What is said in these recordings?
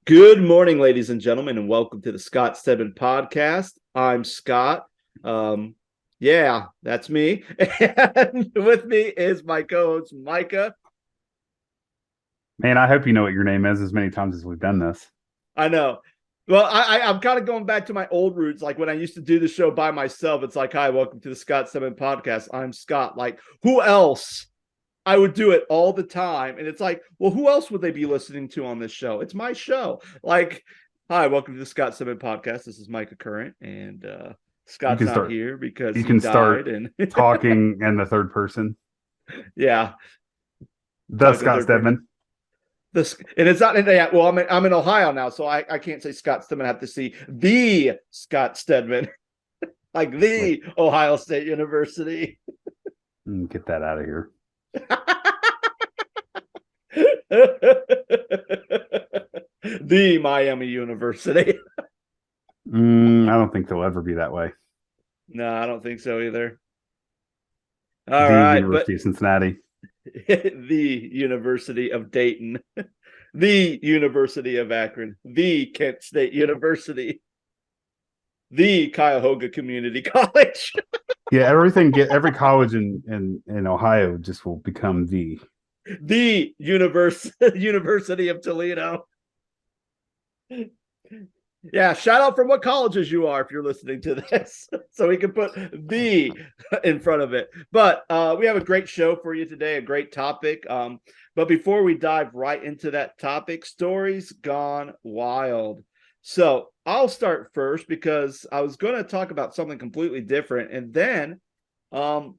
Good morning, ladies and gentlemen, and welcome to the Scott Stedman podcast. I'm Scott. Yeah, that's me. And with me is my co-host Micah. Man, I hope you know what your name is as many times as we've done this. I know. Well, I'm kind of going back to my old roots, like when I used to do the show by myself. It's like, hi, welcome to the Scott Stedman podcast. I'm Scott. Like, who else? I would do it all the time. And it's like, well, who else would they be listening to on this show? It's my show. Like, hi, welcome to the Scott Stedman podcast. This is Micah Current, and You Scott's can not start here because you he can died. start And talking in the third person. yeah, The talk to the Scott third person. Stedman. This and it's not. Yeah, well, I'm in Ohio now, so I can't say Scott Stedman. I have to see the Scott Stedman, like Wait, the Ohio State University. get that out of here. The Miami University. I don't think they'll ever be that way. No, I don't think so either. All The right, but University of Cincinnati. the University of Dayton, the University of Akron, the Kent State University, the Cuyahoga Community College, Yeah, every college in Ohio just will become the University of Toledo. Yeah, shout out from what colleges you are if you're listening to this, so we can put the in front of it. But we have a great show for you today, a great topic. But before we dive right into that topic, stories gone wild. So I'll start first because I was going to talk about something completely different, and then um,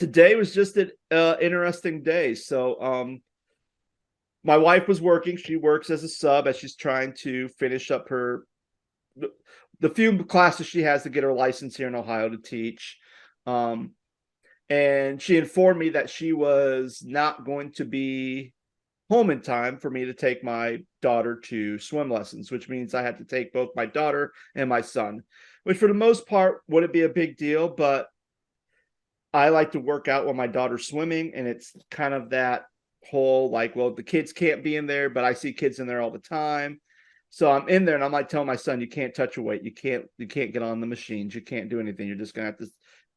today was just an interesting day. So my wife was working. She works as a sub as she's trying to finish up the few classes she has to get her license here in Ohio to teach. Um, and she informed me that she was not going to be home in time for me to take my daughter to swim lessons, which means I had to take both my daughter and my son, which for the most part wouldn't be a big deal, but I like to work out when my daughter's swimming, and it's kind of that whole like, well, the kids can't be in there, but I see kids in there all the time. So I'm in there and I'm like telling my son, you can't touch a weight. You can't get on the machines. You can't do anything. You're just gonna have to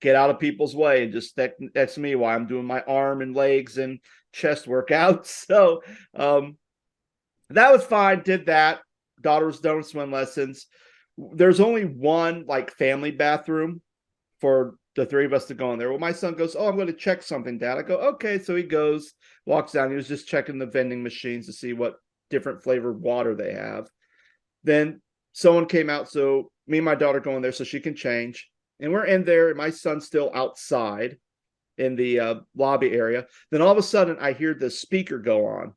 get out of people's way and just that's me while I'm doing my arm and legs and chest workouts. So that was fine. Did that. Daughter was done with swim lessons. There's only one like family bathroom for the three of us to go in there. Well, my son goes, oh, I'm going to check something, Dad. I go, okay. So he goes, walks down. He was just checking the vending machines to see what different flavored water they have. Then someone came out. So me and my daughter go in there so she can change. And we're in there. And my son's still outside in the lobby area. Then all of a sudden, I hear the speaker go on.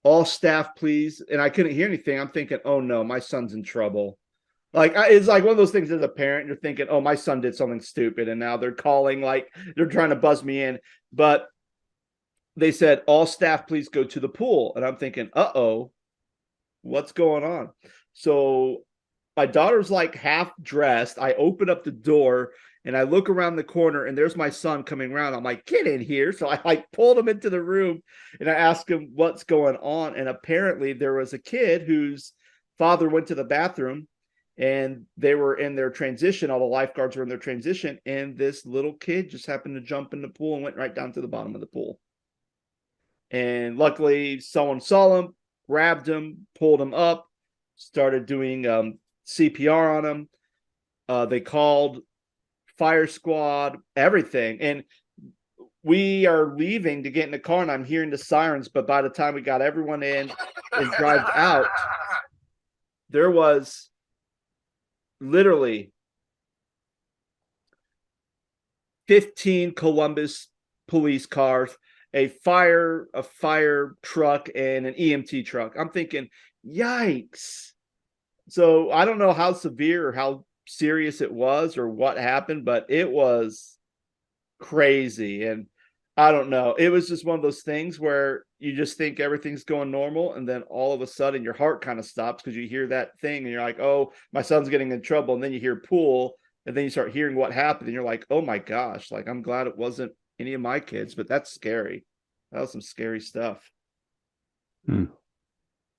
All staff, please. And I couldn't hear anything. I'm thinking, oh no, my son's in trouble. Like it's like one of those things as a parent, you're thinking, oh, my son did something stupid, and now they're calling, like they're trying to buzz me in. But they said, all staff, please go to the pool. And I'm thinking, uh-oh, what's going on? So my daughter's like half dressed. I open up the door and I look around the corner and there's my son coming around. I'm like, get in here. So I like pulled him into the room and I asked him what's going on. And apparently there was a kid whose father went to the bathroom and they were in their transition. All the lifeguards were in their transition. And this little kid just happened to jump in the pool and went right down to the bottom of the pool. And luckily someone saw him, grabbed him, pulled him up, started doing CPR on him. They called fire squad, everything. And we are leaving to get in the car and I'm hearing the sirens. But by the time we got everyone in and drive out, there was literally 15 Columbus police cars, a fire truck, and an EMT truck. I'm thinking, yikes. So I don't know how severe or how serious it was or what happened, but it was crazy. And I don't know. It was just one of those things where you just think everything's going normal, and then all of a sudden your heart kind of stops because you hear that thing and you're like, oh, my son's getting in trouble. And then you hear pool, and then you start hearing what happened, and you're like, oh my gosh, like I'm glad it wasn't any of my kids, but that's scary. That was some scary stuff. Hmm.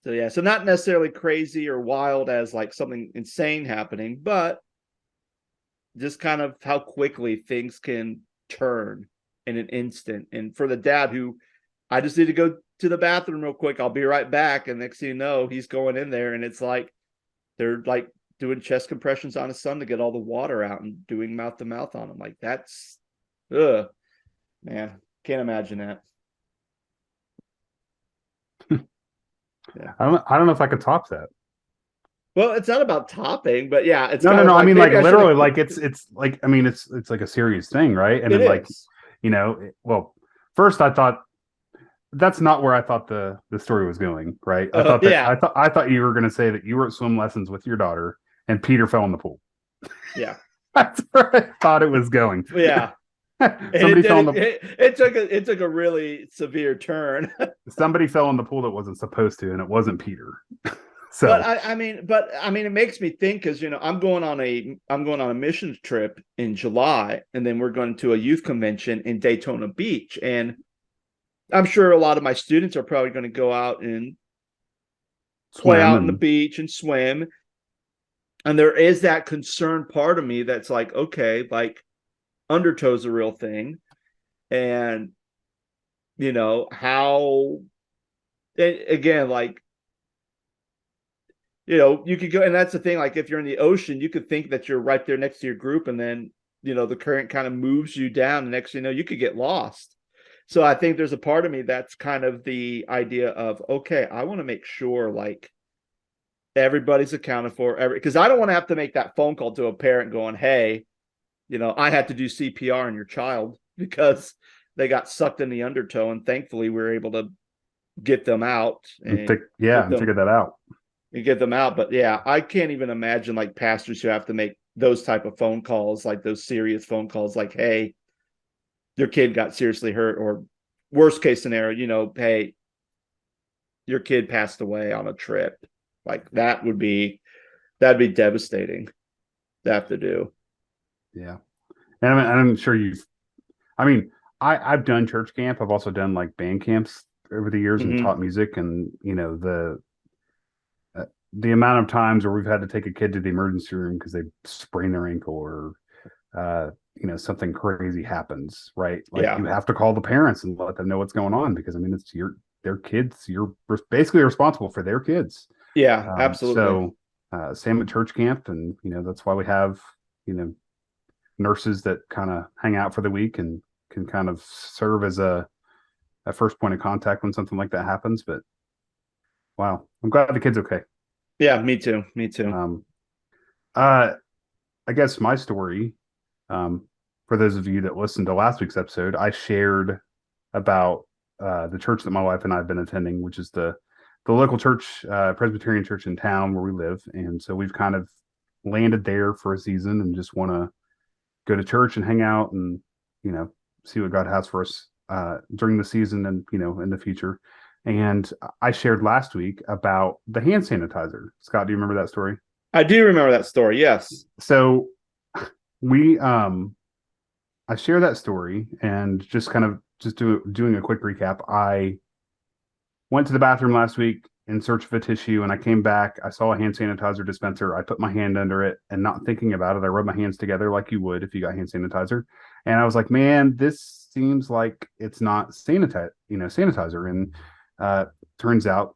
So yeah, so not necessarily crazy or wild as like something insane happening, but just kind of how quickly things can turn in an instant. And for the dad who, I just need to go to the bathroom real quick, I'll be right back. And next thing you know, he's going in there and it's like they're like doing chest compressions on his son to get all the water out and doing mouth to mouth on him. Like that's man, can't imagine that. Yeah. I don't know if I could top that. Well, it's not about topping, but yeah, it's No, kind no, of no. I like mean, like maybe I should literally, have. like it's like I mean, it's like a serious thing, right? And It then like, is. well, first I thought that's not where I thought the story was going, right? Yeah, I thought you were going to say that you were at swim lessons with your daughter and Peter fell in the pool. yeah, That's where I thought it was going. yeah. And Somebody fell in the it took a really severe turn. somebody fell in the pool that wasn't supposed to, and it wasn't Peter. But So I mean, it makes me think because I'm going on a missions trip in July, and then we're going to a youth convention in Daytona Beach, and I'm sure a lot of my students are probably going to go out and play swim out on the and beach and swim. And there is that concerned part of me that's like, okay, like undertow's a real thing, and how, again, like you could go, and that's the thing, like if you're in the ocean you could think that you're right there next to your group, and then the current kind of moves you down, and next thing you know you could get lost. So I think there's a part of me that's kind of the idea of, okay, I want to make sure like everybody's accounted for, because I don't want to have to make that phone call to a parent going, hey, I had to do CPR on your child because they got sucked in the undertow, and thankfully we were able to get them out and figure that out. get them out. But yeah, I can't even imagine like pastors who have to make those type of phone calls, like those serious phone calls, like, hey, your kid got seriously hurt, or worst case scenario, hey, your kid passed away on a trip. Like that'd be devastating to have to do. Yeah, and I'm sure you've. I mean, I've done church camp. I've also done like band camps over the years and Mm-hmm. taught music, and the amount of times where we've had to take a kid to the emergency room because they sprain their ankle or something crazy happens, right? Like Yeah. you have to call the parents and let them know what's going on, because I mean it's their kids. You're basically responsible for their kids. Yeah, absolutely. So same at church camp, and that's why we have nurses that kind of hang out for the week and can kind of serve as a first point of contact when something like that happens. But wow, I'm glad the kid's okay. Yeah, me too. Me too. Um, uh, I guess my story, for those of you that listened to last week's episode, I shared about the church that my wife and I have been attending, which is the local church, Presbyterian church in town where we live. And so we've kind of landed there for a season and just want to go to church and hang out and, see what God has for us during the season and, in the future. And I shared last week about the hand sanitizer. Scott, do you remember that story? I do remember that story. Yes. So we, I share that story and just kind of doing a quick recap. I went to the bathroom last week in search of a tissue, and I came back. I saw a hand sanitizer dispenser. I put my hand under it, and not thinking about it, I rubbed my hands together like you would if you got hand sanitizer. And I was like, man, this seems like it's not sanitizer. And turns out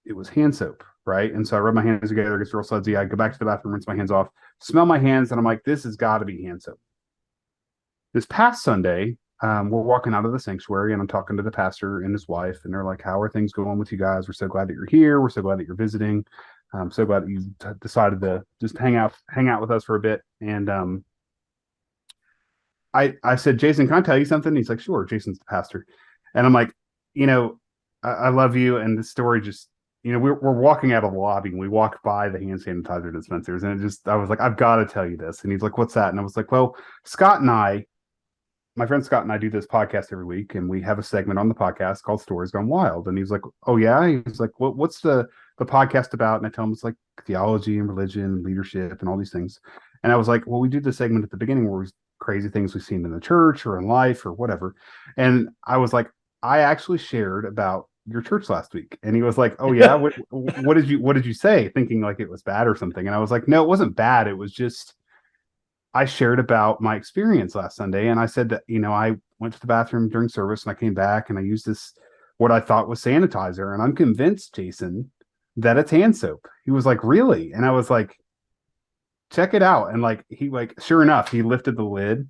it was hand soap, right? And so I rub my hands together, it gets real sudsy. I go back to the bathroom, rinse my hands off, smell my hands, and I'm like, this has got to be hand soap. This past Sunday, we're walking out of the sanctuary, and I'm talking to the pastor and his wife, and they're like, how are things going with you guys? We're so glad that you're here. We're so glad that you're visiting. I'm so glad that you decided to just hang out with us for a bit. And I said, Jason, can I tell you something? He's like, sure. Jason's the pastor. And I'm like, I love you. And the story just, we're walking out of the lobby, and we walk by the hand sanitizer dispensers, and I was like, I've got to tell you this. And he's like, what's that? And I was like, well, my friend Scott and I do this podcast every week, and we have a segment on the podcast called Stories Gone Wild. And he's like, oh yeah? He's like, what's the podcast about? And I tell him it's like theology and religion and leadership and all these things. And I was like, well, we do the segment at the beginning where we crazy things we've seen in the church or in life or whatever. And I was like, I actually shared about your church last week. And he was like, oh yeah, what did you say? Thinking like it was bad or something. And I was like, no, it wasn't bad. It was just, I shared about my experience last Sunday. And I said that, I went to the bathroom during service and I came back and I used this, what I thought was sanitizer. And I'm convinced, Jason, that it's hand soap. He was like, really? And I was like, check it out. And like, sure enough, he lifted the lid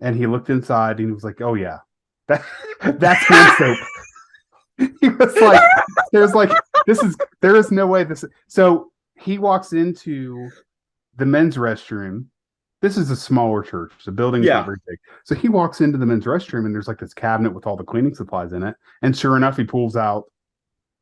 and he looked inside and he was like, oh yeah, that's hand soap. He was like, there is no way this. So he walks into the men's restroom. This is a smaller church. The building's not very big. So he walks into the men's restroom and there's like this cabinet with all the cleaning supplies in it. And sure enough, he pulls out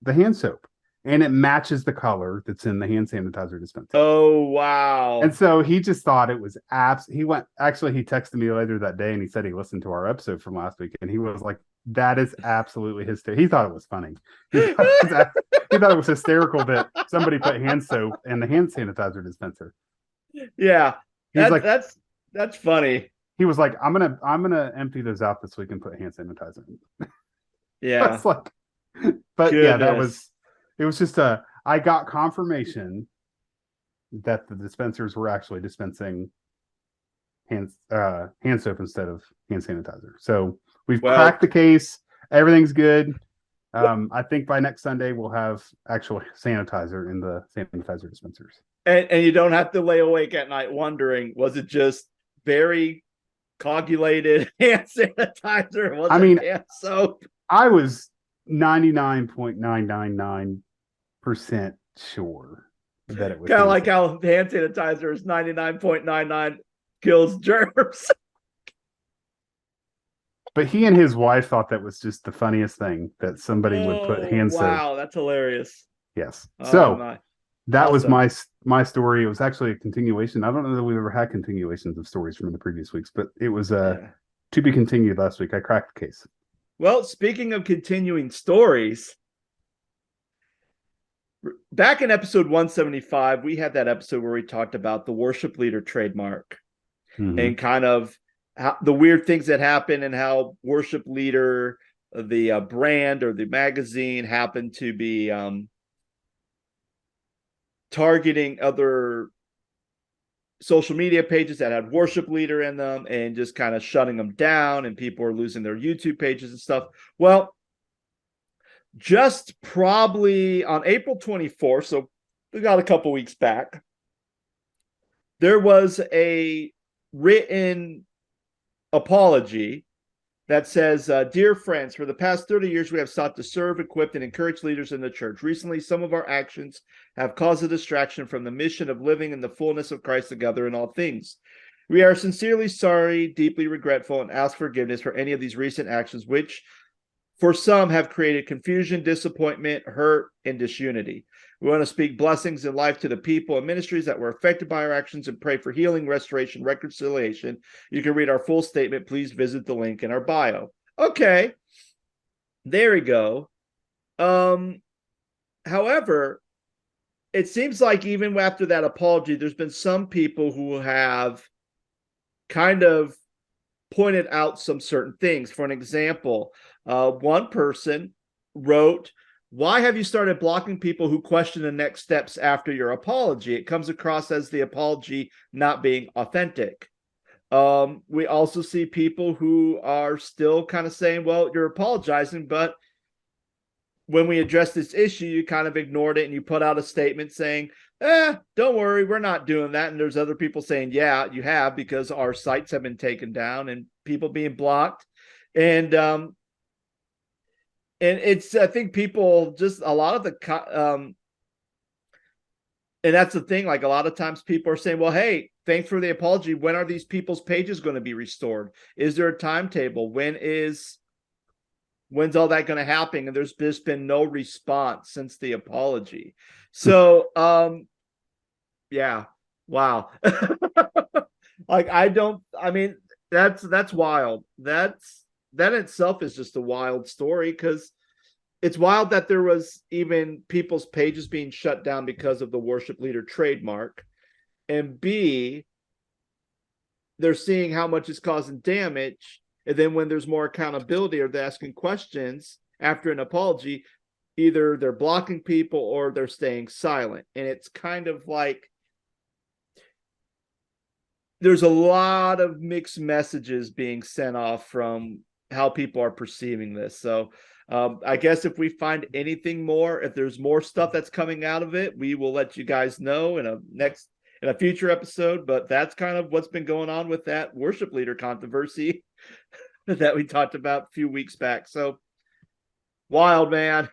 the hand soap and it matches the color that's in the hand sanitizer dispenser. Oh, wow. And so he just thought it was he texted me later that day and he said he listened to our episode from last week and he was like, that is absolutely hysterical. He thought it was funny. He thought it was hysterical that somebody put hand soap in the hand sanitizer dispenser. Yeah. That's funny. He was like, I'm gonna empty those out this week and put hand sanitizer in. Yeah. That's like, but goodness. Yeah, it was just I got confirmation that the dispensers were actually dispensing hand soap instead of hand sanitizer. So we've cracked the case. Everything's good. I think by next Sunday we'll have actual sanitizer in the sanitizer dispensers. And you don't have to lay awake at night wondering, was it just very coagulated hand sanitizer? Was it hand soap? I was 99.999% sure that it was kind of like how hand sanitizer is 99.99 kills germs. But he and his wife thought that was just the funniest thing that somebody would put hand soap. Wow, that's hilarious. Yes. That was my story. It was actually a continuation. I don't know that we've ever had continuations of stories from the previous weeks, but it was to be continued last week. I cracked the case. Well, speaking of continuing stories, back in episode 175, we had that episode where we talked about the worship leader trademark and kind of how, the weird things that happen and how worship leader, the brand or the magazine happened to be targeting other social media pages that had worship leader in them and just kind of shutting them down, and people are losing their YouTube pages and stuff. Well, just probably on April 24th, so we got a couple weeks back, there was a written apology that says, dear friends, for the past 30 years, we have sought to serve, equip, and encourage leaders in the church. Recently, some of our actions have caused a distraction from the mission of living in the fullness of Christ together in all things. We are sincerely sorry, deeply regretful, and ask forgiveness for any of these recent actions, which for some have created confusion, disappointment, hurt, and disunity. We want to speak blessings in life to the people and ministries that were affected by our actions and pray for healing, restoration, reconciliation. You can read our full statement. Please visit the link in our bio. Okay. There we go. However, it seems like even after that apology, there's been some people who have kind of pointed out some certain things. For an example, one person wrote, why have you started blocking people who question the next steps after your apology? It comes across as the apology not being authentic. We also see people who are still kind of saying, well, you're apologizing, but when we address this issue, you kind of ignored it and you put out a statement saying, don't worry, we're not doing that. And there's other people saying, yeah, you have, because our sites have been taken down and people being blocked. And it's, I think people just, a lot of the, and that's the thing, like a lot of times people are saying, well, hey, thanks for the apology. When are these people's pages going to be restored? Is there a timetable? When's all that going to happen? And there's just been no response since the apology. So, yeah, wow. Like, that's wild. That itself is just a wild story, because it's wild that there was even people's pages being shut down because of the worship leader trademark. And B, they're seeing how much it's causing damage. And then when there's more accountability or they're asking questions after an apology, either they're blocking people or they're staying silent. And it's kind of like there's a lot of mixed messages being sent off from how people are perceiving this. So I guess if we find anything more, if there's more stuff that's coming out of it, we will let you guys know in a future episode. But that's kind of what's been going on with that worship leader controversy that we talked about a few weeks back. So wild, man.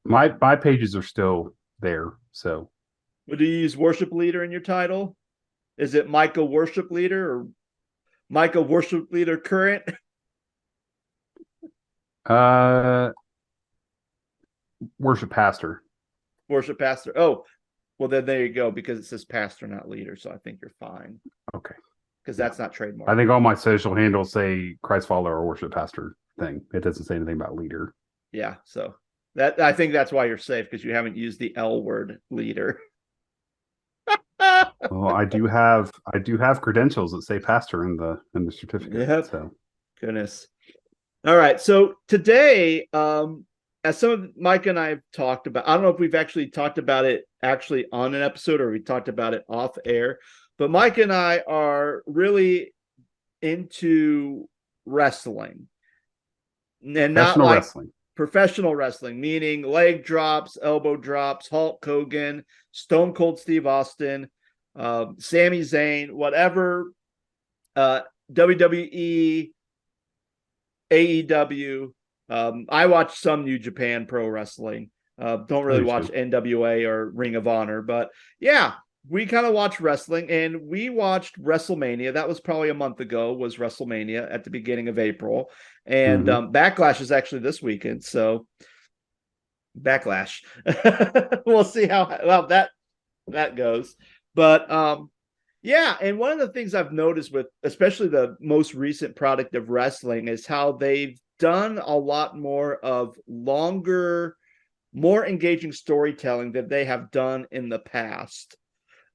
My pages are still there. So Would you use worship leader in your title? Is it Micah worship leader or Micah worship leader current? Worship pastor. Worship pastor. Oh, well, then there you go, because it says pastor, not leader. So I think you're fine. Okay. Because that's not trademark. I think all my social handles say Christ follower or worship pastor thing. It doesn't say anything about leader. Yeah. So that I think that's why you're safe, because you haven't used the L word, leader. Well, I do have credentials that say pastor in the certificate. Yep. So Goodness. All right. So today, as some of Mike and I have talked about, I don't know if we've actually talked about it actually on an episode or we talked about it off air, but Mike and I are really into wrestling. And not like professional wrestling, meaning leg drops, elbow drops, Hulk Hogan, Stone Cold Steve Austin, Sami Zayn, whatever, WWE, AEW. I watch some New Japan Pro Wrestling. Don't really watch NWA or Ring of Honor, but yeah, we kind of watch wrestling, and we watched WrestleMania. That was probably a month ago, was WrestleMania at the beginning of April. And Backlash is actually this weekend. So Backlash. We'll see how that goes. But yeah, and one of the things I've noticed with especially the most recent product of wrestling is how they've done a lot more of longer, more engaging storytelling than they have done in the past.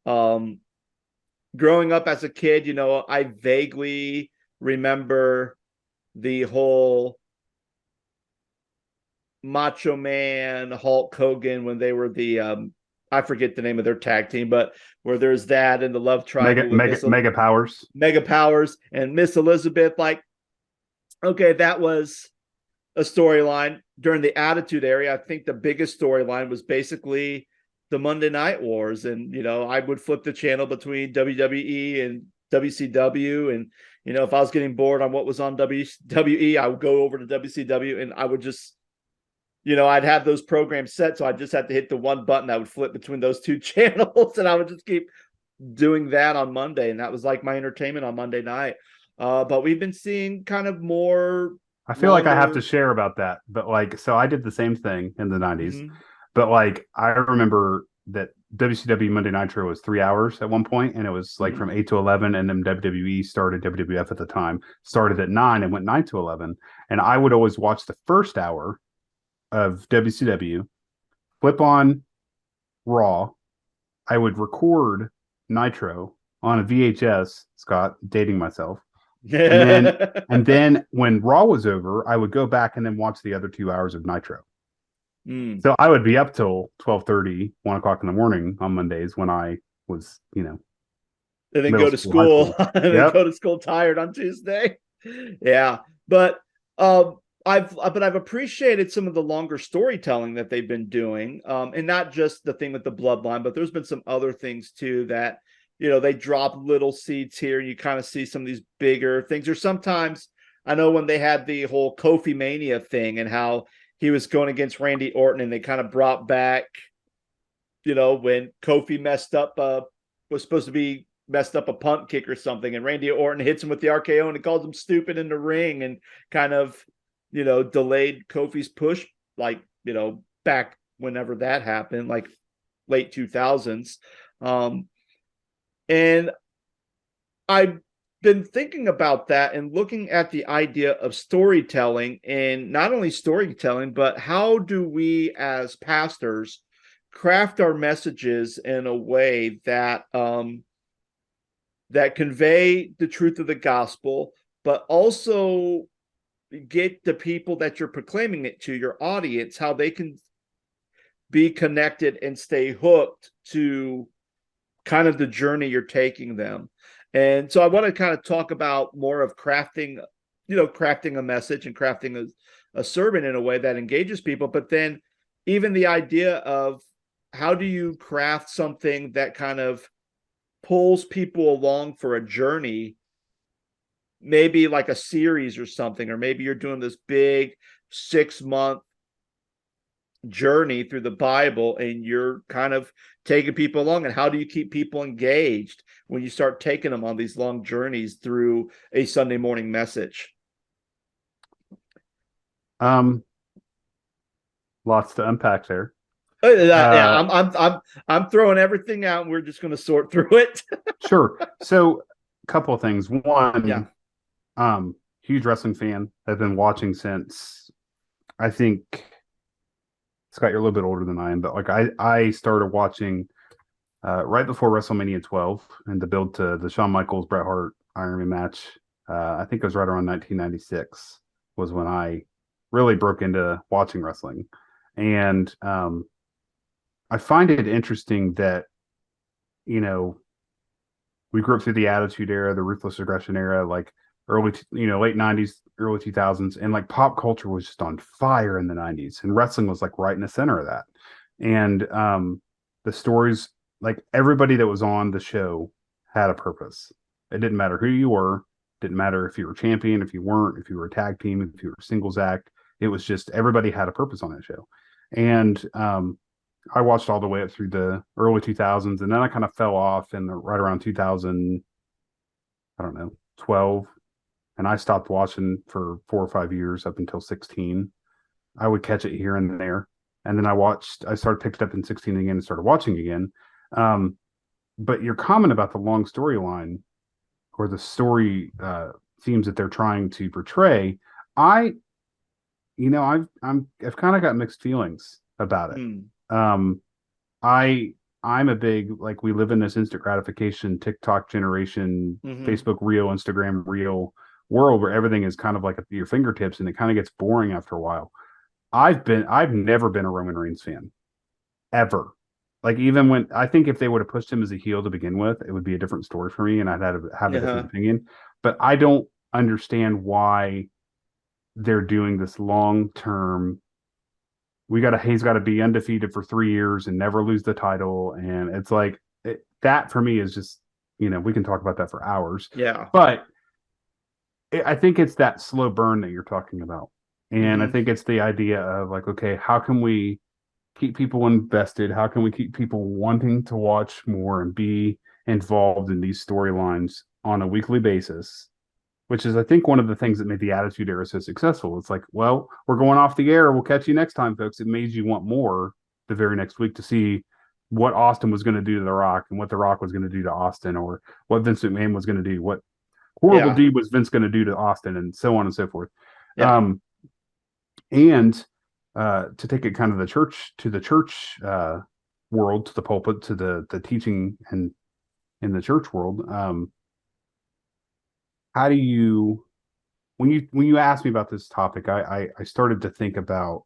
Growing up as a kid, you know, I vaguely remember the whole Macho Man, Hulk Hogan, when they were the I forget the name of their tag team, but where there's that and the Love Triangle, Mega Powers, and Miss Elizabeth. Like, okay, that was a storyline during the Attitude Era. I think the biggest storyline was basically the Monday Night Wars, and you know, I would flip the channel between WWE and WCW, and you know, if I was getting bored on what was on WWE, I would go over to WCW, and I would just, you know, I'd have those programs set, so I just had to hit the one button that would flip between those two channels, and I would just keep doing that on Monday, and that was like my entertainment on Monday night. But we've been seeing kind of more. I feel like I have to share about that, but like, so I did the same thing in the 90s, but like, I remember that WCW Monday Nitro was 3 hours at one point, and it was like from 8 to 11, and then WWE started, WWF at the time, started at 9 and went 9 to 11, and I would always watch the first hour of WCW, flip on Raw, I would record Nitro on a VHS, Scott, dating myself, and then when Raw was over, I would go back and then watch the other 2 hours of Nitro. So I would be up till 12:30, 1 o'clock in the morning on Mondays when I was, you know, and then go to school, and then go to school tired on Tuesday. Yeah, but I've appreciated some of the longer storytelling that they've been doing, and not just the thing with the bloodline, but there's been some other things too that, you know, they drop little seeds here, and you kind of see some of these bigger things. Or sometimes, I know when they had the whole Kofi Mania thing and how he was going against Randy Orton, and they kind of brought back, you know, when Kofi was supposed to be messed up a punt kick or something, and Randy Orton hits him with the RKO and he calls him stupid in the ring, and kind of, you know, delayed Kofi's push, like, you know, back whenever that happened, like late 2000s. And I've been thinking about that and looking at the idea of storytelling, and not only storytelling, but how do we as pastors craft our messages in a way that that convey the truth of the gospel, but also get the people that you're proclaiming it to, your audience, how they can be connected and stay hooked to kind of the journey you're taking them. And so I want to kind of talk about more of crafting a message and crafting a sermon in a way that engages people, but then even the idea of how do you craft something that kind of pulls people along for a journey, maybe like a series or something, or maybe you're doing this big 6-month journey through the Bible and you're kind of taking people along. And how do you keep people engaged when you start taking them on these long journeys through a Sunday morning message? Lots to unpack there. I'm throwing everything out and we're just going to sort through it. Sure. So a couple of things. One, yeah. Huge wrestling fan. I've been watching since, I think, Scott, you're a little bit older than I am, but like I started watching right before WrestleMania 12 and the build to the Shawn Michaels Bret Hart Iron Man match. I think it was right around 1996 was when I really broke into watching wrestling. And I find it interesting that, you know, we grew up through the Attitude Era, the Ruthless Aggression Era, like late 90s, early 2000s, and like pop culture was just on fire in the 90s, and wrestling was like right in the center of that. And the stories, like everybody that was on the show had a purpose. It didn't matter who you were, didn't matter if you were champion, if you weren't, if you were a tag team, if you were a singles act. It was just everybody had a purpose on that show. And I watched all the way up through the early 2000s, and then I kind of fell off in right around 2000, I don't know, 12. And I stopped watching for 4 or 5 years up until 16. I would catch it here and there. And then I started picked it up in 16 again and started watching again. But your comment about the long storyline or the story themes that they're trying to portray, I've kind of got mixed feelings about it. I'm a big, like, we live in this instant gratification TikTok generation, Facebook reel, Instagram reel world where everything is kind of like at your fingertips, and it kind of gets boring after a while. I've never been a Roman Reigns fan, ever. Like, even when I think if they would have pushed him as a heel to begin with, it would be a different story for me, and I'd have a different opinion. But I don't understand why they're doing this long term. He's got to be undefeated for 3 years and never lose the title, and it's like that for me is just, we can talk about that for hours. Yeah, but I think it's that slow burn that you're talking about. And I think it's the idea of like, okay, how can we keep people invested? How can we keep people wanting to watch more and be involved in these storylines on a weekly basis? Which is, I think, one of the things that made the Attitude Era so successful. It's like, well, we're going off the air. We'll catch you next time, folks. It made you want more the very next week to see what Austin was going to do to The Rock and what The Rock was going to do to Austin, or what Vince McMahon was going to do, what horrible deed was Vince going to do to Austin, and so on and so forth. Yeah. And to take it kind of the church world, to the pulpit, to the teaching and in the church world, how do you, when you asked me about this topic, I started to think about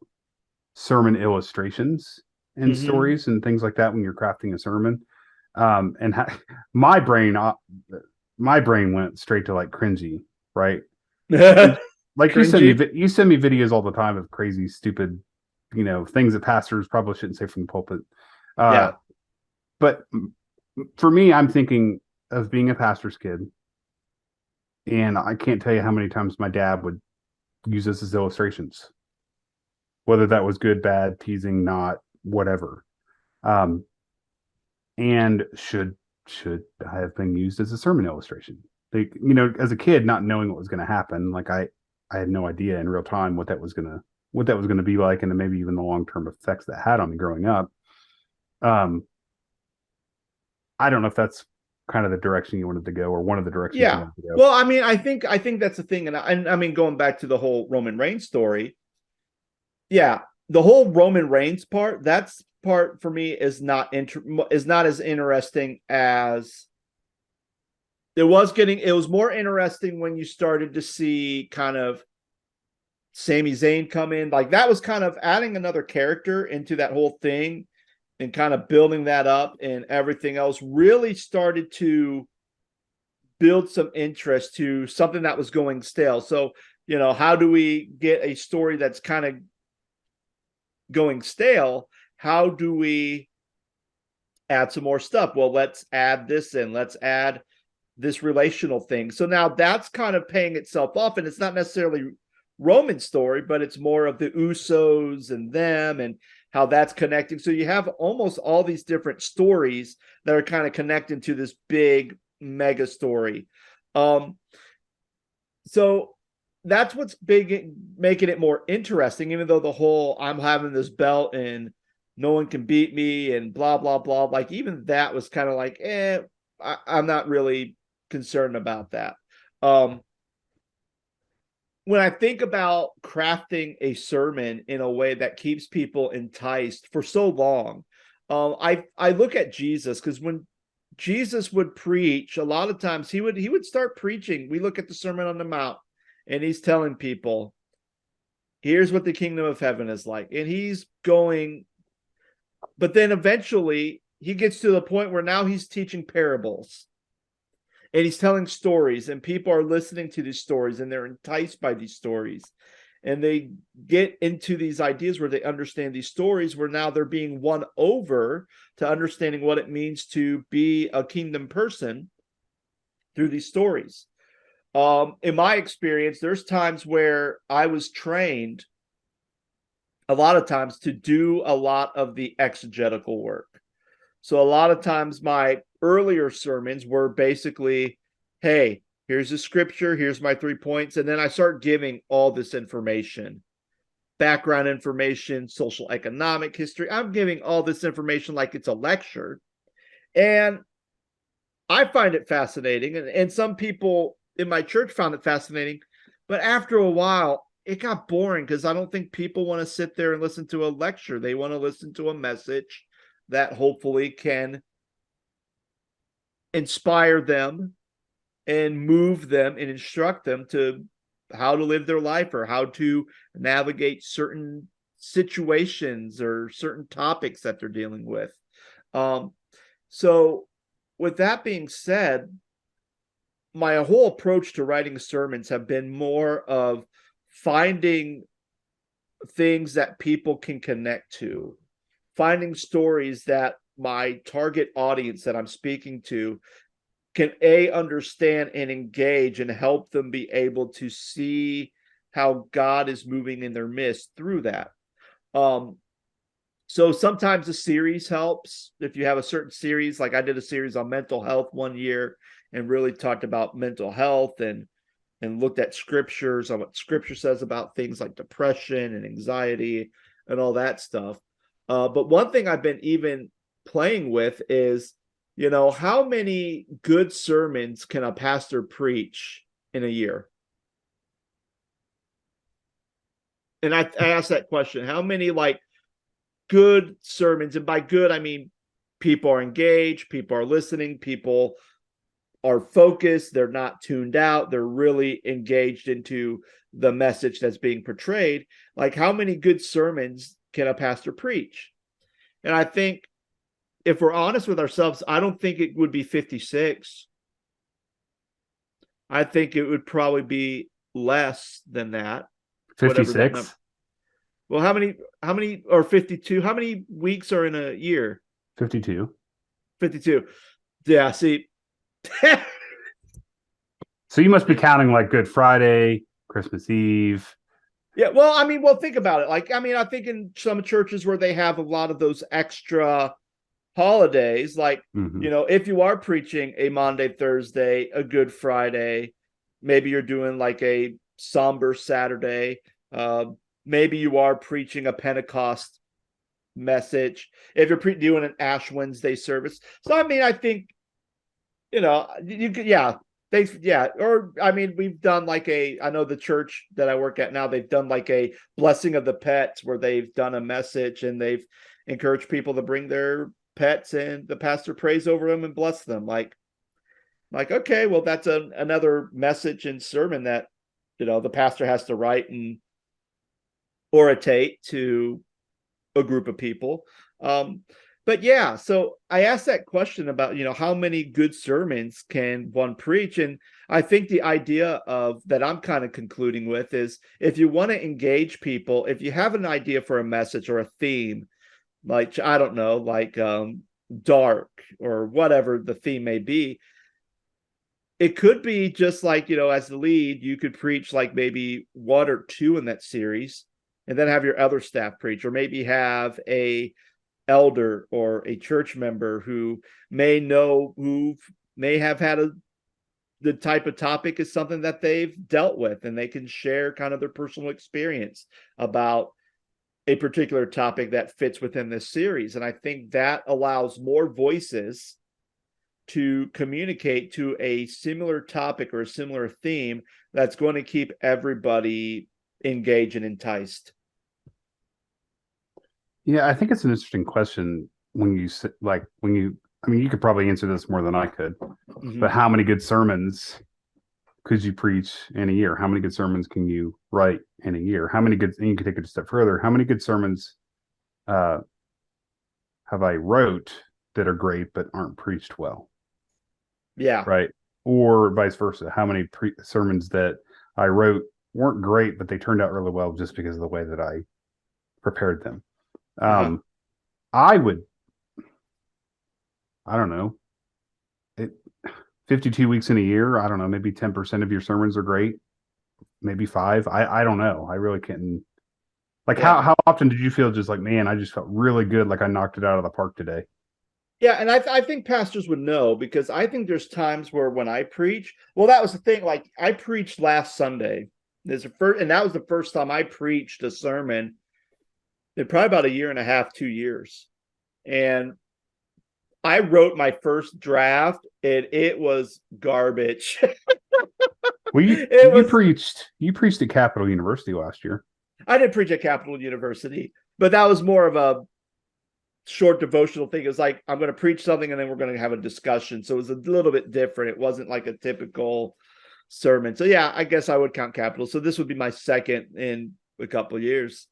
sermon illustrations and stories and things like that when you're crafting a sermon. And my brain went straight to like cringy, right? Like you send me videos all the time of crazy, stupid, things that pastors probably shouldn't say from the pulpit. But for me, I'm thinking of being a pastor's kid. And I can't tell you how many times my dad would use this as illustrations, whether that was good, bad, teasing, not, whatever. And should have been used as a sermon illustration. Like, as a kid, not knowing what was going to happen, like I had no idea in real time what that was going to be like, and then maybe even the long-term effects that had on me growing up. I don't know if that's kind of the direction you wanted to go, or one of the directions you wanted to go. Well, I mean, I think that's the thing. And I mean, going back to the whole Roman Reigns story. Yeah. The whole Roman Reigns part, that's part for me is not as interesting as it was getting. It was more interesting when you started to see kind of Sami Zayn come in. Like that was kind of adding another character into that whole thing and kind of building that up, and everything else really started to build some interest to something that was going stale. So, how do we get a story that's kind of going stale? How do we add some more stuff? Well, let's add this in. Let's add this relational thing. So now that's kind of paying itself off, and it's not necessarily Roman story, but it's more of the Usos and them and how that's connecting. So you have almost all these different stories that are kind of connecting to this big mega story. So that's what's big, making it more interesting, even though the whole I'm having this belt and no one can beat me and blah, blah, blah. Like even that was kind of like, I'm not really concerned about that. When I think about crafting a sermon in a way that keeps people enticed for so long, I look at Jesus, because when Jesus would preach, a lot of times he would start preaching. We look at the Sermon on the Mount, and he's telling people, here's what the kingdom of heaven is like. And he's going, but then eventually he gets to the point where now he's teaching parables. And he's telling stories, and people are listening to these stories, and they're enticed by these stories. And they get into these ideas where they understand these stories, where now they're being won over to understanding what it means to be a kingdom person through these stories. In my experience, there's times where I was trained a lot of times to do a lot of the exegetical work. So a lot of times my earlier sermons were basically, hey, here's the scripture, here's my 3 points. And then I start giving all this information, background information, social economic history. I'm giving all this information like it's a lecture. And I find it fascinating. And some people in my church found it fascinating. But after a while, it got boring, because I don't think people want to sit there and listen to a lecture. They want to listen to a message that hopefully can inspire them and move them and instruct them to how to live their life, or how to navigate certain situations or certain topics that they're dealing with. So with that being said, my whole approach to writing sermons have been more of finding things that people can connect to, finding stories that my target audience that I'm speaking to can understand and engage, and help them be able to see how God is moving in their midst through that. So sometimes a series helps. If you have a certain series, like I did a series on mental health one year and really talked about mental health and looked at scriptures on what scripture says about things like depression and anxiety and all that stuff. But one thing I've been even playing with is, how many good sermons can a pastor preach in a year? And I asked that question, how many like good sermons? And by good, I mean, people are engaged, people are listening, people are focused, they're not tuned out, they're really engaged into the message that's being portrayed. Like, how many good sermons can a pastor preach? And I think, if we're honest with ourselves, I don't think it would be 56. I think it would probably be less than that. 56. Well, how many, or 52? How many weeks are in a year? 52. 52. Yeah, see. So you must be counting like Good Friday, Christmas Eve. Yeah, well, think about it. Like, I think in some churches where they have a lot of those extra holidays, like, if you are preaching a Monday, Thursday, a Good Friday, maybe you're doing like a somber Saturday, maybe you are preaching a Pentecost message, if you're doing an Ash Wednesday service. So I think, you could, yeah, thanks, yeah. Or we've done like I know the church that I work at now, they've done like a blessing of the pets, where they've done a message and they've encouraged people to bring their pets, and the pastor prays over them and bless them. Like okay, well, that's another message and sermon that the pastor has to write and orientate to a group of people. But yeah, so I asked that question about, how many good sermons can one preach? And I think the idea of that I'm kind of concluding with is, if you want to engage people, if you have an idea for a message or a theme, like, I don't know, like dark or whatever the theme may be, it could be just like, as the lead, you could preach like maybe one or two in that series, and then have your other staff preach, or maybe have a elder or a church member who may have had the type of topic is something that they've dealt with, and they can share kind of their personal experience about a particular topic that fits within this series. And I think that allows more voices to communicate to a similar topic or a similar theme that's going to keep everybody engaged and enticed. Yeah, I think it's an interesting question when you I mean, you could probably answer this more than I could, but how many good sermons could you preach in a year? How many good sermons can you write in a year? And you could take it a step further. How many good sermons have I wrote that are great but aren't preached well? Yeah. Right. Or vice versa. How many sermons that I wrote weren't great, but they turned out really well just because of the way that I prepared them. I don't know, 52 weeks in a year. I don't know, maybe 10% of your sermons are great, maybe 5. I don't know. I really can't. Like, how often did you feel just like, man, I just felt really good, like I knocked it out of the park today? Yeah, and I think pastors would know, because I think there's times where when I preach, well, that was the thing. Like, I preached last Sunday. And that was the first time I preached a sermon in probably about a year and a half, 2 years. And I wrote my first draft, and it was garbage. Well, you preached at Capital University last year. I did preach at Capital University, but that was more of a short devotional thing. It was like, I'm going to preach something and then we're going to have a discussion. So it was a little bit different. It wasn't like a typical sermon. So yeah, I guess I would count Capital. So this would be my second in a couple of years.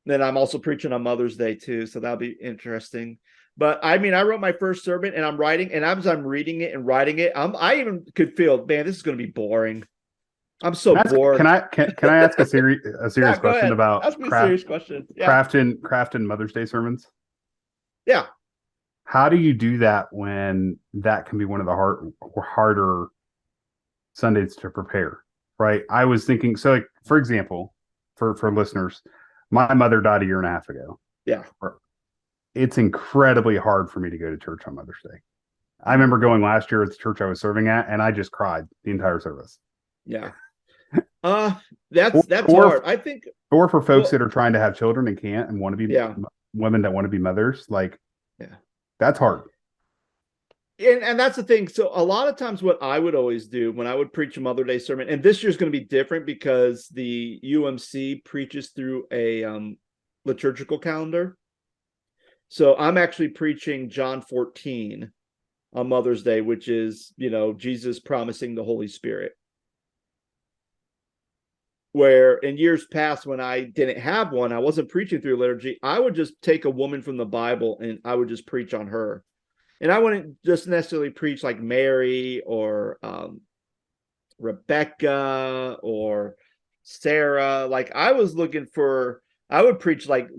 Then I'm also preaching on Mother's Day too, so that'll be interesting. But I mean, I wrote my first sermon, and I'm writing, and as I'm reading it and writing it, I even could feel, man, this is going to be boring. I'm so bored. Can I ask a serious question about ask me a serious question? Yeah. crafting Mother's Day sermons? Yeah. How do you do that when that can be one of the harder Sundays to prepare? Right. I was thinking, so like, for example, for listeners, my mother died a year and a half ago. Yeah. It's incredibly hard for me to go to church on Mother's Day. I remember going last year at the church I was serving at, and I just cried the entire service. Yeah. That's hard. I think. Or for folks that are trying to have children and can't, and want to be women that want to be mothers, like, that's hard. And that's the thing. So a lot of times what I would always do when I would preach a Mother's Day sermon, and this year's going to be different because the UMC preaches through a liturgical calendar. So I'm actually preaching John 14 on Mother's Day, which is, Jesus promising the Holy Spirit. Where in years past, when I didn't have one, I wasn't preaching through liturgy, I would just take a woman from the Bible and I would just preach on her. And I wouldn't just necessarily preach like Mary or Rebecca or Sarah. Like, I was looking for, I would preach like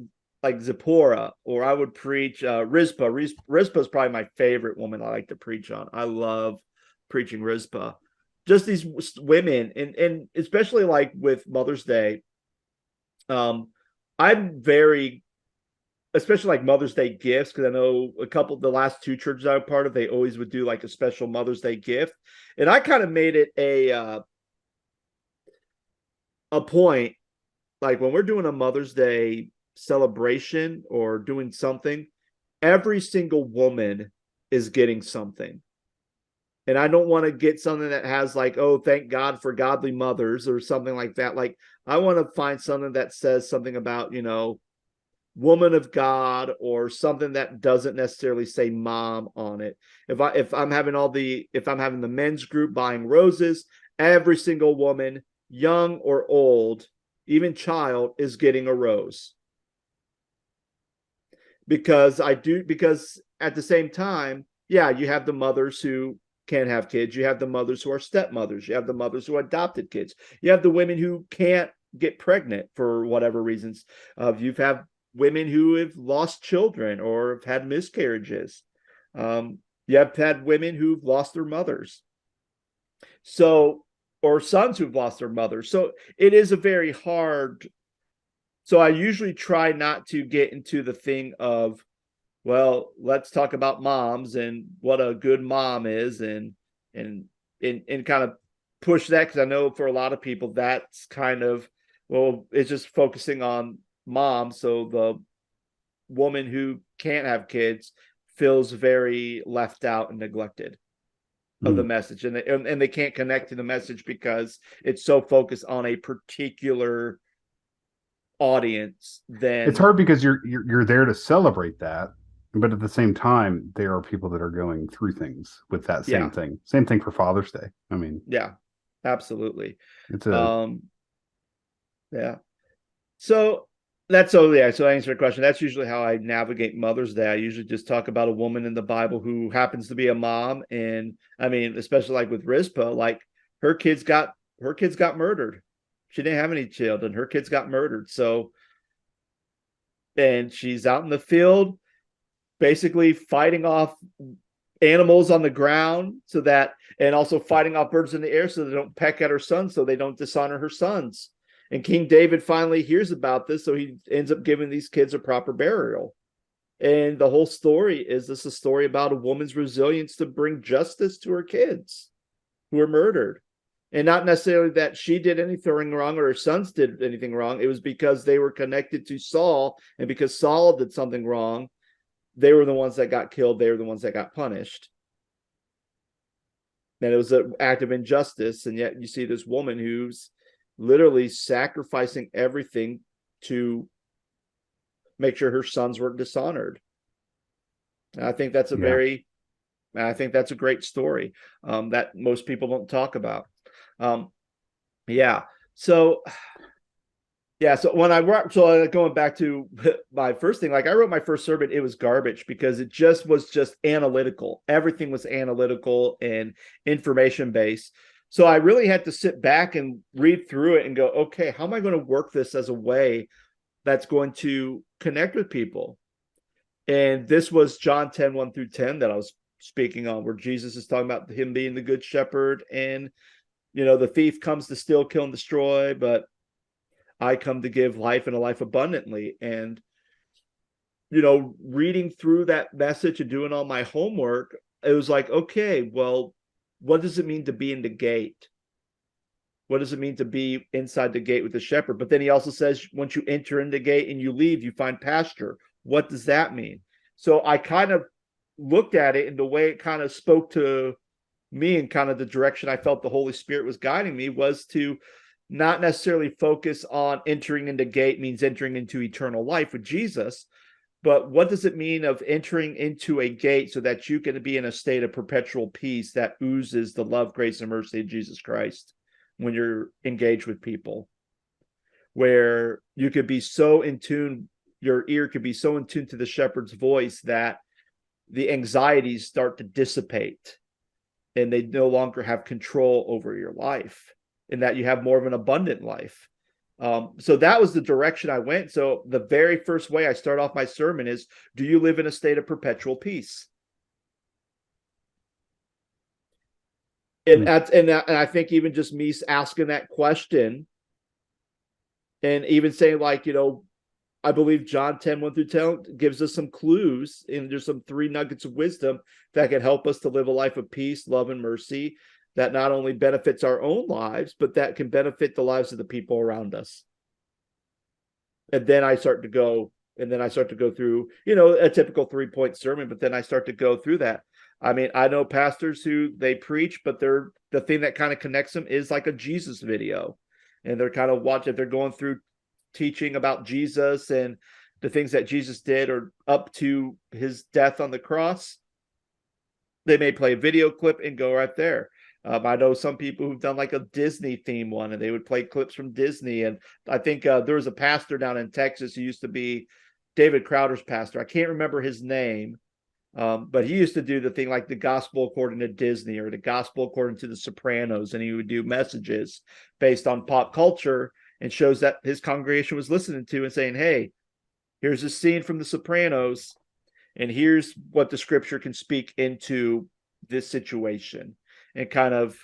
Zipporah, or I would preach Rizpah. Rizpah is probably my favorite woman I like to preach on. I love preaching Rizpah. Just these women, and especially like with Mother's Day, I'm very, especially like Mother's Day gifts, because I know the last 2 churches I was part of, they always would do like a special Mother's Day gift. And I kind of made it a point, like when we're doing a Mother's Day celebration or doing something, every single woman is getting something. And I don't want to get something that has like, oh, thank God for godly mothers or something like that. Like, I want to find something that says something about, woman of God, or something that doesn't necessarily say mom on it. If I'm having the men's group buying roses, every single woman, young or old, even child, is getting a rose. Because at the same time, yeah, you have the mothers who can't have kids. You have the mothers who are stepmothers. You have the mothers who adopted kids. You have the women who can't get pregnant for whatever reasons. You've have women who have lost children or have had miscarriages. You have had women who've lost their mothers. So, or sons who've lost their mothers. So it is a very hard. So I usually try not to get into the thing of, well, let's talk about moms and what a good mom is, and kind of push that, because I know for a lot of people that's kind of, well, it's just focusing on moms. So the woman who can't have kids feels very left out and neglected of the message, and they can't connect to the message because it's so focused on a particular audience. Then It's hard because you're there to celebrate that, but at the same time, there are people that are going through things with that same thing. Same thing for Father's Day. I mean, yeah, absolutely. it's a Yeah. So so I answer your question. That's usually how I navigate Mother's Day. I usually just talk about a woman in the Bible who happens to be a mom, and I mean, especially like with Rizpah, like her kids got murdered. She didn't have any children. Her kids got murdered. So, and she's out in the field, basically fighting off animals on the ground, so that, and also fighting off birds in the air so they don't peck at her sons, so they don't dishonor her sons. And King David finally hears about this, so he ends up giving these kids a proper burial. And the whole story is a story about a woman's resilience to bring justice to her kids who were murdered. And not necessarily that she did anything wrong or her sons did anything wrong. It was because they were connected to Saul, and because Saul did something wrong, they were the ones that got killed. They were the ones that got punished. And it was an act of injustice. And yet you see this woman who's literally sacrificing everything to make sure her sons weren't dishonored. And I think that's a great story that most people don't talk about. So when going back to my first thing, like I wrote my first sermon, it was garbage because it was just analytical. Everything was analytical and information based. So I really had to sit back and read through it and go, okay, how am I going to work this as a way that's going to connect with people? And this was John 10, 1 through 10 that I was speaking on, where Jesus is talking about him being the good shepherd, and the thief comes to steal, kill, and destroy, but I come to give life and a life abundantly. And reading through that message and doing all my homework, it was like, okay, well, what does it mean to be in the gate? What does it mean to be inside the gate with the shepherd? But then he also says, once you enter in the gate and you leave, you find pasture. What does that mean? So I kind of looked at it, and the way it kind of spoke to me and kind of the direction I felt the Holy Spirit was guiding me was to not necessarily focus on entering into gate means entering into eternal life with Jesus, but what does it mean of entering into a gate so that you can be in a state of perpetual peace that oozes the love, grace, and mercy of Jesus Christ when you're engaged with people, where you could be so in tune, your ear could be so in tune to the shepherd's voice that the anxieties start to dissipate and they no longer have control over your life, and that you have more of an abundant life. So that was the direction I went. So the very first way I start off my sermon is, do you live in a state of perpetual peace? And I think even just me asking that question, and even saying, like, I believe John 10, 1 through 10 gives us some clues, and there's some 3 nuggets of wisdom that can help us to live a life of peace, love, and mercy that not only benefits our own lives, but that can benefit the lives of the people around us. And then I start to go through, a typical 3-point sermon, but then I start to go through that. I mean, I know pastors who they preach, but the thing that kind of connects them is like a Jesus video. And they're kind of watching, they're going through teaching about Jesus and the things that Jesus did or up to his death on the cross. They may play a video clip and go right there. I know some people who've done like a Disney theme one, and they would play clips from Disney. And I think there was a pastor down in Texas who used to be David Crowder's pastor. I can't remember his name, but he used to do the thing like the gospel according to Disney or the gospel according to the Sopranos, and he would do messages based on pop culture and shows that his congregation was listening to and saying, hey, here's a scene from the Sopranos, and here's what the scripture can speak into this situation, and kind of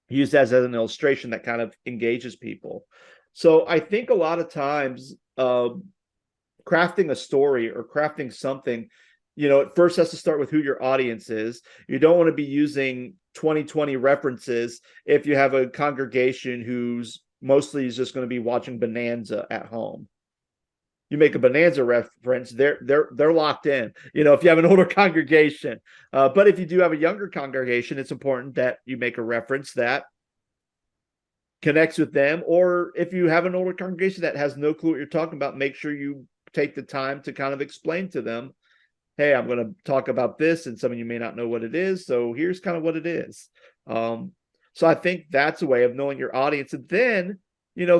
use as an illustration that kind of engages people. So I think a lot of times crafting a story or crafting something, it first has to start with who your audience is. You don't want to be using 2020 references if you have a congregation who's mostly is just going to be watching Bonanza at home. You make a Bonanza reference, they're locked in. If you have an older congregation, but if you do have a younger congregation, it's important that you make a reference that connects with them. Or if you have an older congregation that has no clue what you're talking about, make sure you take the time to kind of explain to them, hey, I'm going to talk about this, and some of you may not know what it is, so here's kind of what it is. So I think that's a way of knowing your audience. And then,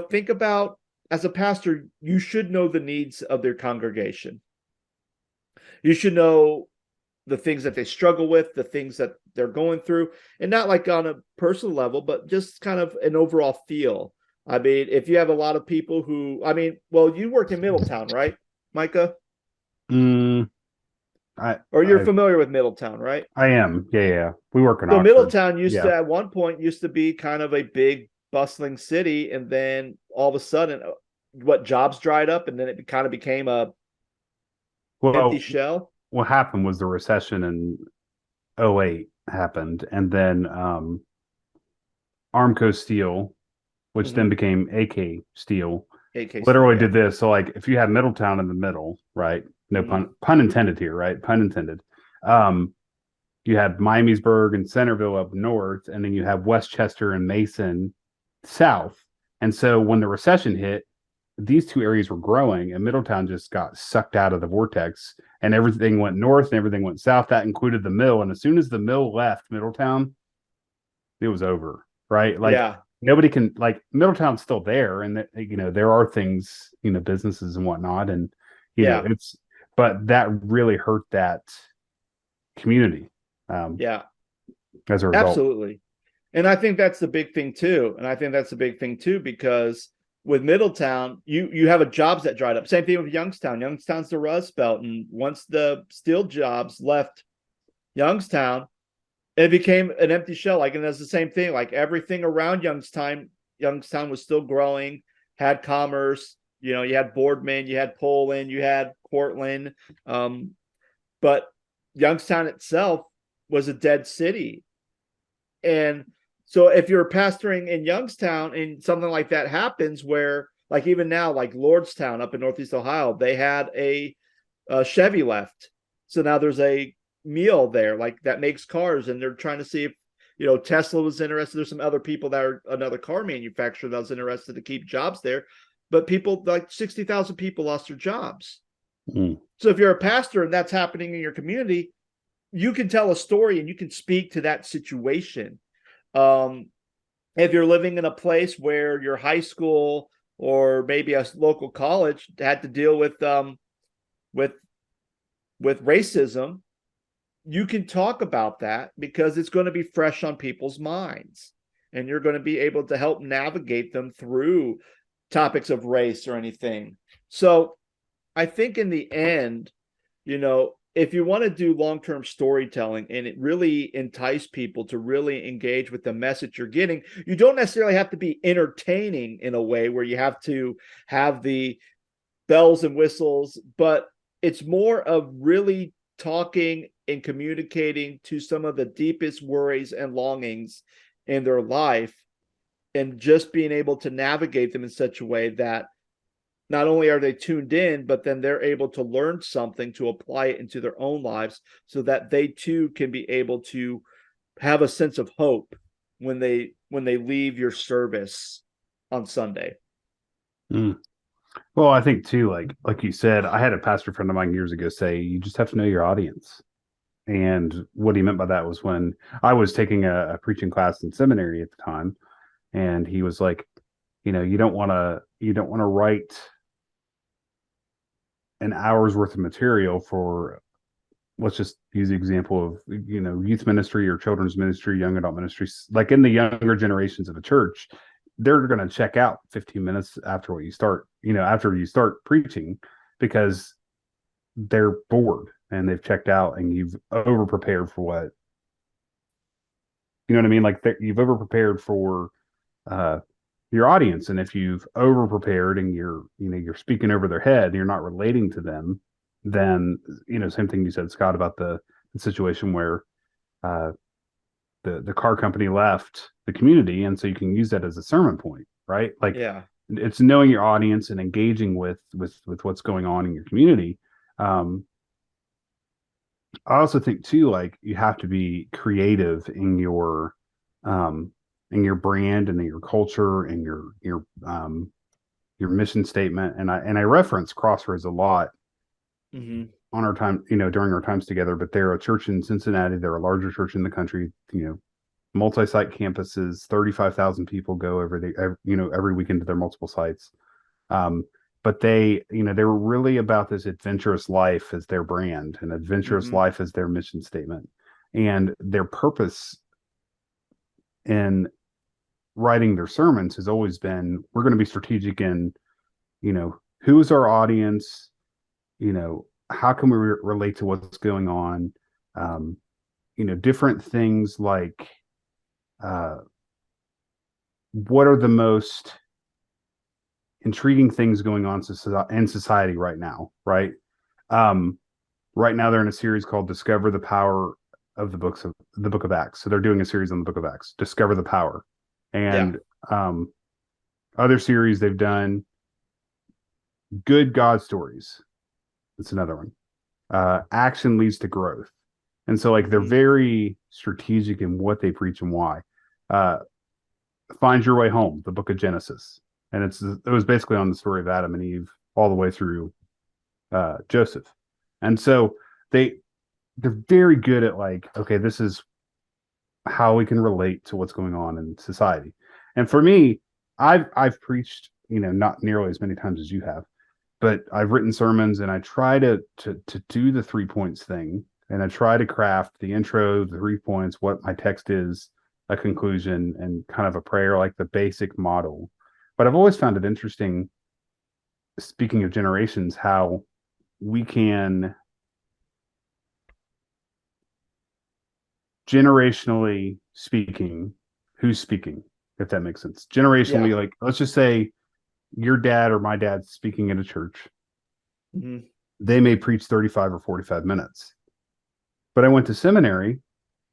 think about, as a pastor, you should know the needs of their congregation. You should know the things that they struggle with, the things that they're going through, and not like on a personal level, but just kind of an overall feel. I mean, if you have a lot of people who, you work in Middletown, right, Micah? Or you're familiar with Middletown, right? I am. Yeah. We work in So Oxford. Middletown at one point used to be kind of a big bustling city, and then all of a sudden, what jobs dried up, and then it kind of became a empty shell. What happened was the recession in 2008 happened, and then Armco Steel, which then became AK Steel, literally did this. So like if you have Middletown in the middle, right? No pun intended here, right? Pun intended. You have Miamisburg and Centerville up north, and then you have Westchester and Mason south. And so when the recession hit, these two areas were growing, and Middletown just got sucked out of the vortex, and everything went north and everything went south. That included the mill. And as soon as the mill left Middletown, it was over, right? Like nobody can, like, Middletown's still there, and there are things, businesses and whatnot, and but that really hurt that community. As a result. Absolutely. And I think that's the big thing too. Because with Middletown, you have a jobs that dried up. Same thing with Youngstown. Youngstown's the Rust Belt. And once the steel jobs left Youngstown, it became an empty shell. And that's the same thing. Like everything around Youngstown was still growing, had commerce. You had Boardman, you had Poland, you had Portland. But Youngstown itself was a dead city. And so if you're pastoring in Youngstown and something like that happens, where like even now, like Lordstown up in Northeast Ohio, they had a Chevy left. So now there's a meal there like that makes cars, and they're trying to see if Tesla was interested. There's some other people that are another car manufacturer that was interested to keep jobs there. But people, like 60,000 people lost their jobs. So if you're a pastor and that's happening in your community, you can tell a story and you can speak to that situation. If you're living in a place where your high school or maybe a local college had to deal with racism, you can talk about that because it's going to be fresh on people's minds, and you're going to be able to help navigate them through topics of race or anything. So I think in the end, if you want to do long-term storytelling and it really entice people to really engage with the message you're getting, you don't necessarily have to be entertaining in a way where you have to have the bells and whistles, but it's more of really talking and communicating to some of the deepest worries and longings in their life, and just being able to navigate them in such a way that not only are they tuned in, but then they're able to learn something to apply it into their own lives so that they too can be able to have a sense of hope when they leave your service on Sunday. Well, I think too, like you said, I had a pastor friend of mine years ago say, you just have to know your audience. And what he meant by that was when I was taking a preaching class in seminary at the time, and he was like, you don't want to write an hour's worth of material for, let's just use the example of, youth ministry or children's ministry, young adult ministries, like in the younger generations of the church, they're going to check out 15 minutes after after you start preaching, because they're bored and they've checked out, and you've over prepared for what, you know what I mean? Like you've over prepared for uh, your audience. And if you've over prepared and you're speaking over their head and you're not relating to them, then, same thing you said, Scott, about the situation where uh, the car company left the community. And so you can use that as a sermon point, right? Like, Yeah. it's knowing your audience and engaging with what's going on in your community. I also think too, like, you have to be creative in your brand and in your culture and your mission statement. And I reference Crossroads a lot Hmm. on our time, during our times together. But they're a church in Cincinnati. They're a larger church in the country. Multi-site campuses, 35,000 people go every weekend to their multiple sites. But they were really about this adventurous life as their brand, and adventurous Hmm. life as their mission statement. And their purpose in writing their sermons has always been, we're going to be strategic in, who is our audience, how can we relate to what's going on, different things like, uh, what are the most intriguing things going on in society right now, right? Um, right now they're in a series called Discover the Power of the Book of Acts. So they're doing a series on the Book of Acts, Discover the Power. Yeah. And other series they've done, Good God Stories. That's another one. Action leads to growth. And so, like, they're Hmm. very strategic in what they preach and why. Uh, Find Your Way Home, the Book of Genesis, and it was basically on the story of Adam and Eve all the way through Joseph. And so they're very good at, like, okay, this is how we can relate to what's going on in society. And for me, I've preached, not nearly as many times as you have, but I've written sermons, and I try to do the 3 points thing, and I try to craft the intro, the 3 points, what my text is, a conclusion, and kind of a prayer, like the basic model. But I've always found it interesting, speaking of generations, how we can generationally speaking, who's speaking, if that makes sense. Yeah. Generationally, like, let's just say your dad or my dad's speaking at a church. Hmm. They may preach 35 or 45 minutes. But I went to seminary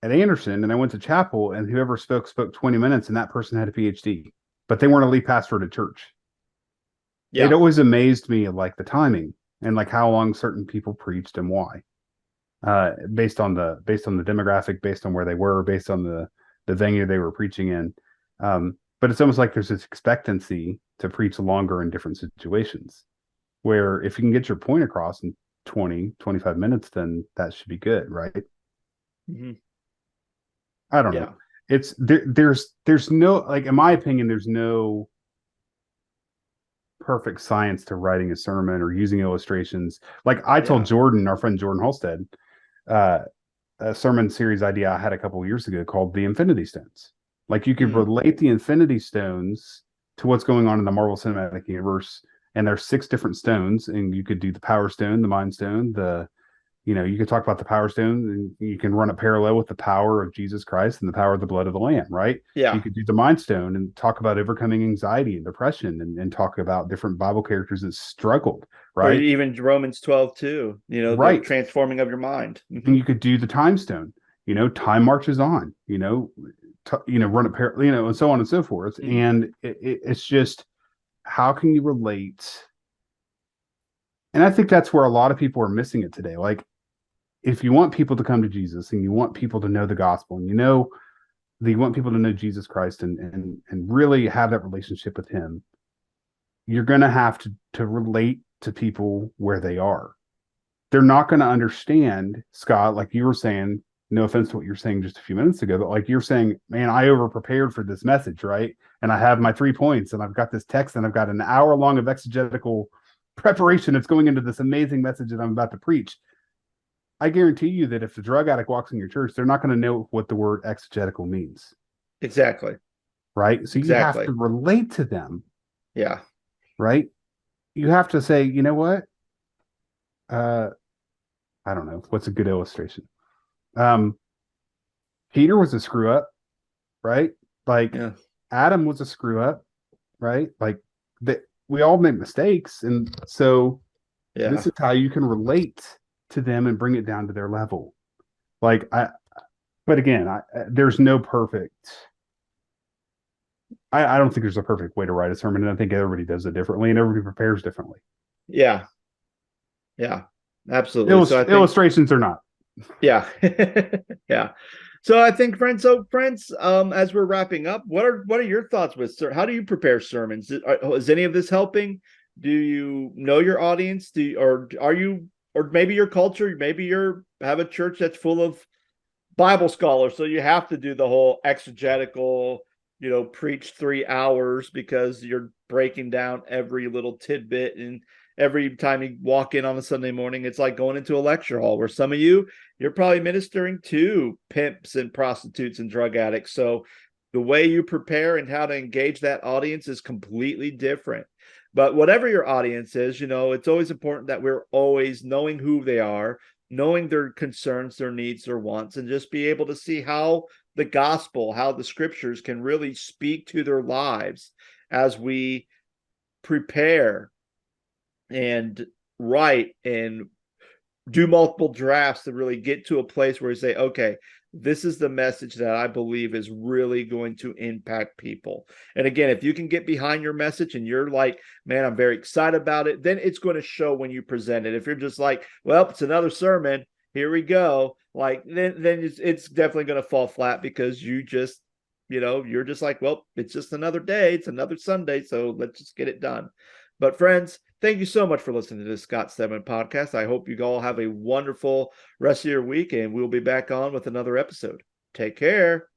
at Anderson, and I went to chapel, and whoever spoke 20 minutes, and that person had a PhD, but they weren't a lead pastor at a church. It Yeah. always amazed me, like, the timing and, like, how long certain people preached and why, based on the demographic, based on where they were, based on the venue they were preaching in. But it's almost like there's this expectancy to preach longer in different situations, where if you can get your point across in 20-25 minutes, then that should be good, right? Hmm. I don't know. Yeah. It's there's no, like, in my opinion, there's no perfect science to writing a sermon or using illustrations. Like, I told Yeah. Jordan, our friend Jordan Halstead, uh, a sermon series idea I had a couple of years ago called the Infinity Stones. Like, you could Mm. relate the Infinity Stones to what's going on in the Marvel Cinematic Universe, and there's 6 different stones, and you could do the Power Stone, the Mind Stone, you could talk about the Power Stone, and you can run it parallel with the power of Jesus Christ and the power of the blood of the Lamb, right? You Yeah. could do the Mind Stone and talk about overcoming anxiety and depression, and talk about different Bible characters that struggled, Or right? even Romans 12 too, the Right. transforming of your mind. And Hmm. you could do the Time Stone, time marches on, run it and so on and so forth. Hmm. And it's just, how can you relate? And I think that's where a lot of people are missing it today. Like, if you want people to come to Jesus, and you want people to know the gospel, and that you want people to know Jesus Christ, and really have that relationship with him, you're going to have to relate to people where they are. they're not going to understand, Scott, like you were saying, no offense to what you're saying just a few minutes ago, but like you're saying, man, I over prepared for this message, right? And I have my 3 points and I've got this text and I've got an hour long of exegetical preparation that's going into this amazing message that I'm about to preach. I guarantee you that if the drug addict walks in your church, they're not going to know what the word exegetical means. Exactly. Right. So you have to relate to them. Yeah. Right. You have to say, you know what? I don't know. What's a good illustration? Peter was a screw up, right? Like Adam was a screw up, right? Like that we all make mistakes. And so this is how you can relate to them and bring it down to their level. But again, there's no perfect. I don't think there's a perfect way to write a sermon, and I think everybody does it differently, and everybody prepares differently. Yeah, absolutely. So illustrations are not. Yeah, yeah. So I think, friends. As we're wrapping up, what are your thoughts with how do you prepare sermons? Is any of this helping? Do you know your audience? Or maybe your culture? Maybe have a church that's full of Bible scholars, so you have to do the whole exegetical. Preach 3 hours because you're breaking down every little tidbit. And every time you walk in on a Sunday morning, it's like going into a lecture hall where some of you're probably ministering to pimps and prostitutes and drug addicts. So the way you prepare and how to engage that audience is completely different. But whatever your audience is, it's always important that we're always knowing who they are, knowing their concerns, their needs, their wants, and just be able to see how the gospel, how the scriptures can really speak to their lives as we prepare and write and do multiple drafts to really get to a place where you say, okay, this is the message that I believe is really going to impact people. And again, if you can get behind your message and you're like, man, I'm very excited about it, then it's going to show when you present it. If you're just like, well, it's another sermon, here we go, like then it's definitely going to fall flat because you just, you're just like, well, it's just another day, it's another Sunday, so let's just get it done. But friends, thank you so much for listening to this Scott Stedman podcast. I hope you all have a wonderful rest of your week, and we'll be back on with another episode. Take care.